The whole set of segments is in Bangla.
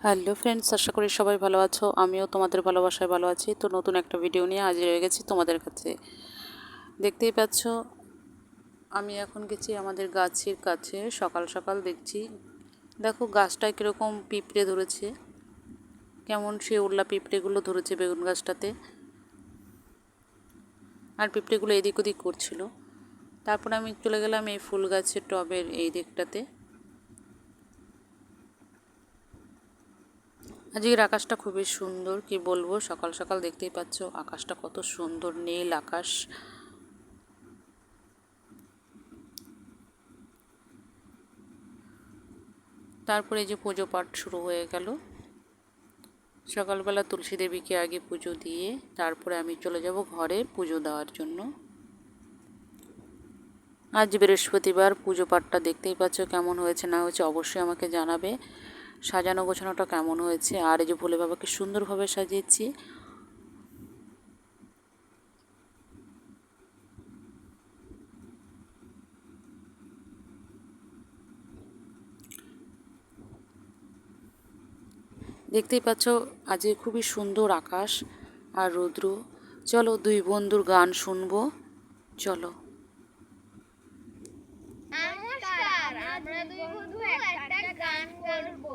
হ্যালো ফ্রেন্ডস, আশা করি সবাই ভালো আছো। আমিও তোমাদের ভালোবাসায় ভালো আছি। তো নতুন একটা ভিডিও নিয়ে হাজির হয়ে গেছি তোমাদের কাছে। দেখতেই পাচ্ছ, আমি এখন গেছি আমাদের গাছের কাছে। সকাল সকাল দেখছি, দেখো গাছটায় কীরকম পিঁপড়ে ধরেছে, কেমন সে উল্লা পিঁপড়েগুলো ধরেছে বেগুন গাছটাতে, আর পিঁপড়েগুলো এদিক ওদিক করছিল। তারপর আমি চলে গেলাম এই ফুল গাছের টবের এই দিকটাতে। আজকের আকাশটা খুবই সুন্দর, কি বলবো। সকাল সকাল দেখতেই পাচ্ছ আকাশটা কত সুন্দর, নীল আকাশ। তারপরে এই যে পুজো পাঠ শুরু হয়ে গেল। সকালবেলা তুলসী দেবীকে আগে পুজো দিয়ে তারপরে আমি চলে যাব ঘরে পুজো দেওয়ার জন্য। আজ বৃহস্পতিবার, পুজো পাঠটা দেখতেই পাচ্ছ কেমন হয়েছে না হয়েছে অবশ্যই আমাকে জানাবে। সাজানো গোছানোটা কেমন হয়েছে, আর এই যে ভোলে বাবাকে সুন্দরভাবে সাজিয়েছি। দেখতেই পাচ্ছ আজ খুবই সুন্দর আকাশ আর রৌদ্র। চলো দুই বন্ধুর গান শুনবো, চলো। নমস্কার, আমরা দুই বন্ধু একটা গান করব।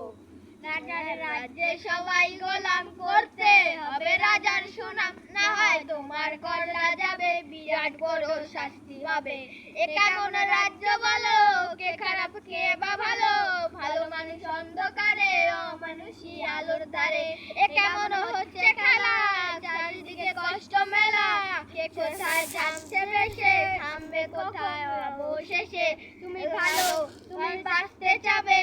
রাজার রাজ্যে সবাই গোলাম, করতে হবে রাজার সুনাম। না হয় তোমার করলা যাবে, বিরাট বড় শাস্তি হবে। এ কেমন রাজ্য বলো, কে খারাপ কে বা ভালো? ভালো মানুষ অন্ধকারে, অমানুষী আলোর ধারে। এ কেমন হচ্ছে খেলা, চারিদিকে কষ্ট মেলা। কে কোথায় যাচ্ছে ভেসে, থামবে কোথায় অবশেষে? তুমি ভালো, তুমি বাঁচতে চাবে,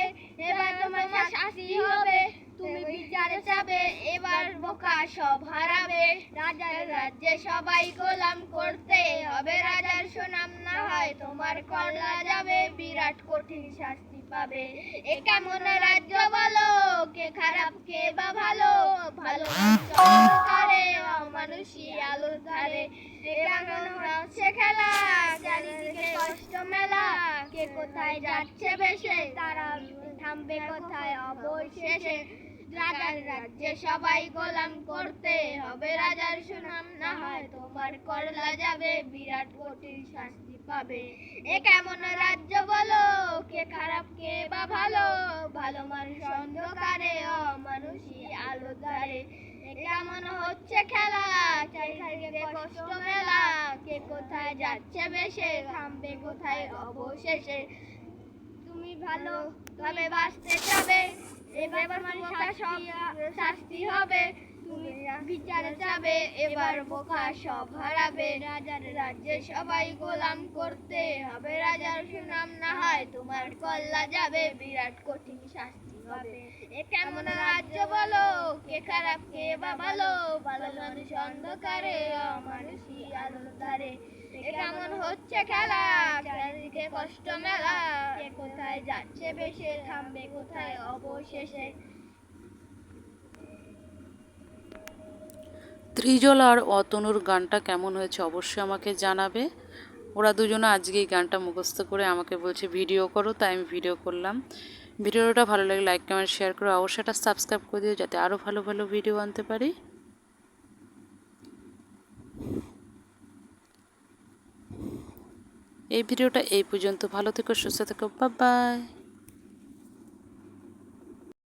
এবার তোমার শাস্তি হবে। তুমি বিচারে চাবে, এবার বোকা সব হারাবে। রাজার রাজ্যে সবাই গোলাম, করতে হবে রাজার সুনাম। না হয় তোমার করলা যাবে, বিরাট কঠিন শাস্তি পাবে। এ কেমন রাজ্য বলো, কে খারাপ কে বা ভালো? ভালো অন্ধকারে, অমানুষী আলোর ধারে। এ কেমন হচ্ছে খেলা, চারিদিকে কষ্ট মেলা। কে কোথায় যাচ্ছে ভেসে, তারা থামবে কোথায় অবশেষে? রাজার রাজ্যে সবাই গোলাম, করতে হবে রাজার সুনাম। না হয় তোমার করলা যাবে, বিরাট কঠিন শাস্তি পাবে। এ কেমন রাজ্য বলো, কে খারাপ কে বা ভালো? ভালো মানুষ অন্ধকারে, অমানুষী আলো ধারে। এ কেমন হচ্ছে খেলা, চারিদিকে কষ্ট মেলা। কে কোথায় যাচ্ছে ভেসে, থামবে কোথায় অবশেষে? তুমি ভালো ভাবে বাঁচতে চাবে, এবার বোকা সব শাস্তি হবে। তুমি বিচারে যাবে, এবার বোকা সব হারাবে। রাজার রাজ্যে সবাই গোলাম, করতে হবে রাজার সুনাম। না হয় তোমার কল্লা যাবে, বিরাট কঠিন শাস্তি হবে। এ কেমন রাজ্য বলো, কে খারাপ কে বা ভালো? ভালো মানুষ অন্ধকারে, অমানুষী আলোর ধারে। এ কেমন হচ্ছে খেলা, চারিদিকে কষ্ট মেলা। কে কোথায় যাচ্ছে ভেসে, থামবে কোথায় অবশেষে? ত্রিজল আর অতনুর গানটা কেমন হয়েছে অবশ্যই আমাকে জানাবে। ওরা দুজনে আজকে এই গানটা মুখস্থ করে আমাকে বলছে ভিডিও করো, তাই আমি ভিডিও করলাম। ভিডিওটা ভালো লাগে লাইক কমেন্ট শেয়ার করো, অবশ্যই এটা সাবস্ক্রাইব করে দিও যাতে আরও ভালো ভালো ভিডিও আনতে পারি। এই ভিডিওটা এই পর্যন্ত, ভালো থেকো, সুস্থ থেকো, বাই বাই।